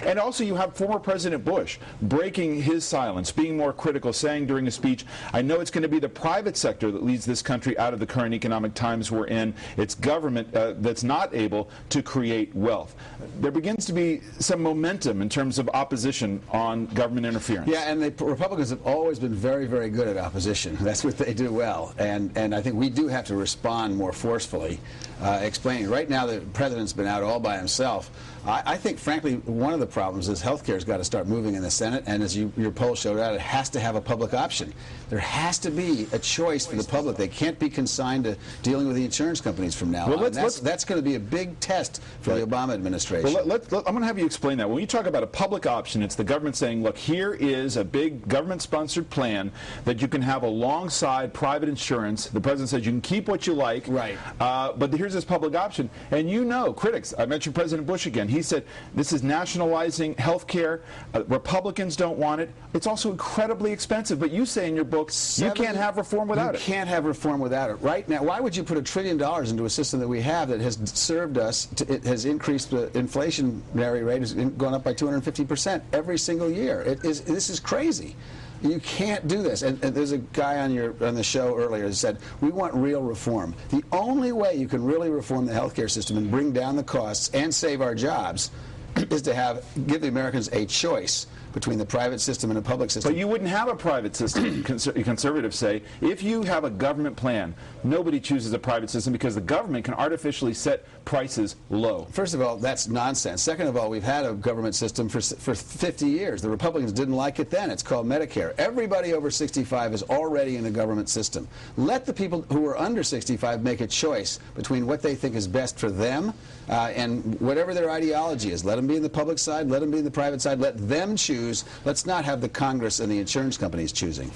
And also you have former President Bush breaking his silence, being more critical, saying during a speech, I know it's going to be the private sector that leads this country out of the current economic times we're in. It's government that's not able to create wealth. There begins to be some momentum in terms of opposition on government interference. Yeah, and the Republicans have always been very, very good at opposition. That's what they do well. And I think we do have to respond more forcefully, explaining. Right now the president's been out all by himself. I think, frankly, one of the problems is health care has got to start moving in the Senate, and as your poll showed out, it has to have a public option. There has to be a choice for the public. They can't be consigned to dealing with the insurance companies from now on. That's going to be a big test for the Obama administration. Well, I'm going to have you explain that. When you talk about a public option, it's the government saying, look, here is a big government-sponsored plan that you can have alongside private insurance. The president says you can keep what you like, right? But here's this public option. And you know, critics, I mentioned President Bush again, he said this is nationalizing health care. Republicans don't want it. It's also incredibly expensive. But you say in your book, you can't have reform without it. You can't have reform without it. Right now, why would you put $1 trillion into a system that we have that has served us, it has increased the inflationary rate, has gone up by 250% every single year. This is crazy. You can't do this. And there's a guy on the show earlier who said, we want real reform. The only way you can really reform the healthcare system and bring down the costs and save our jobs is to give the Americans a choice between the private system and a public system. But you wouldn't have a private system, conservatives say. If you have a government plan, nobody chooses a private system because the government can artificially set prices low. First of all, that's nonsense. Second of all, we've had a government system for 50 years. The Republicans didn't like it then. It's called Medicare. Everybody over 65 is already in the government system. Let the people who are under 65 make a choice between what they think is best for them and whatever their ideology is. Let them be in the public side, let them be in the private side, let them choose. Let's not have the Congress and the insurance companies choosing.